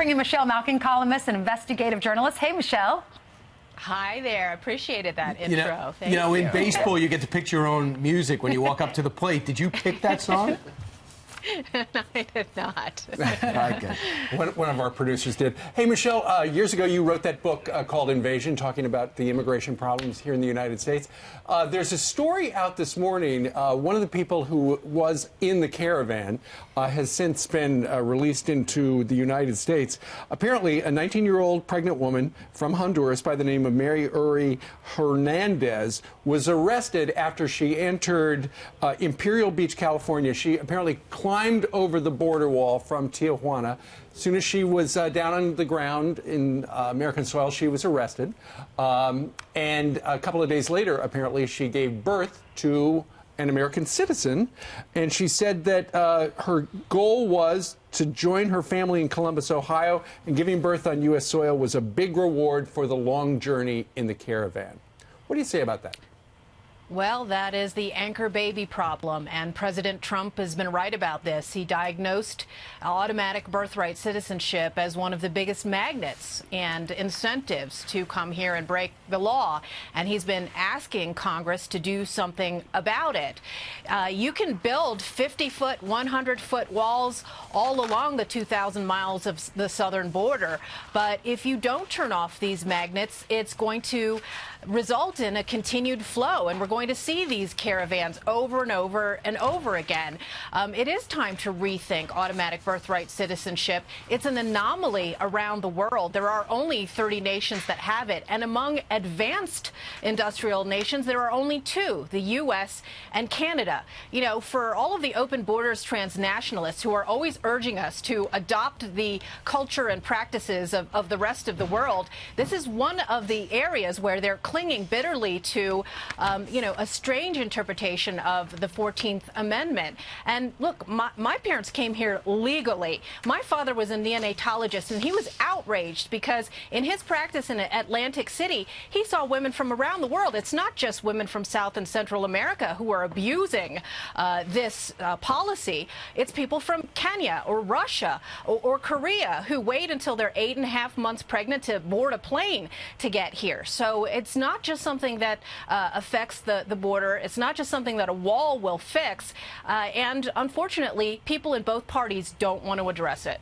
bring in Michelle Malkin, columnist and investigative journalist. Hey, Michelle. Hi there. Appreciated that intro. Thank you know, you. in baseball, you get to pick your own music when you walk up to the plate. Did you pick that song? I did not. Okay. One of our producers did. Hey, Michelle, years ago you wrote that book called Invasion, talking about the immigration problems here in the United States. There's a story out this morning. One of the people who was in the caravan has since been released into the United States. Apparently, a 19-year-old pregnant woman from Honduras by the name of Mary Uri Hernandez was arrested after she entered Imperial Beach, California. She apparently climbed over the border wall from Tijuana. As soon as she was down on the ground in American soil, she was arrested. And a couple of days later, apparently, she gave birth to an American citizen. And she said that her goal was to join her family in Columbus, Ohio, and giving birth on U.S. soil was a big reward for the long journey in the caravan. What do you say about that? Well, that is the anchor baby problem, and President Trump has been right about this. He diagnosed automatic birthright citizenship as one of the biggest magnets and incentives to come here and break the law, and he's been asking Congress to do something about it. You can build 50-foot, 100-foot walls all along the 2,000 miles of the southern border, but if you don't turn off these magnets, it's going to result in a continued flow, and we're going to see these caravans over and over and over again. It is time to rethink automatic birthright citizenship. It's an anomaly around the world. There are only 30 nations that have it, and among advanced industrial nations, there are only two, the U.S. and Canada. You know, for all of the open borders transnationalists who are always urging us to adopt the culture and practices of the rest of the world, this is one of the areas where they're clinging bitterly to, a strange interpretation of the 14th Amendment. And look, my parents came here legally. My father was a neonatologist, and he was outraged because in his practice in Atlantic City, he saw women from around the world. It's not just women from South and Central America who are abusing this policy. It's people from Kenya or Russia or Korea who wait until they're 8.5 months pregnant to board a plane to get here. So it's not just something that affects the border. It's not just something that a wall will fix. And unfortunately, people in both parties don't want to address it.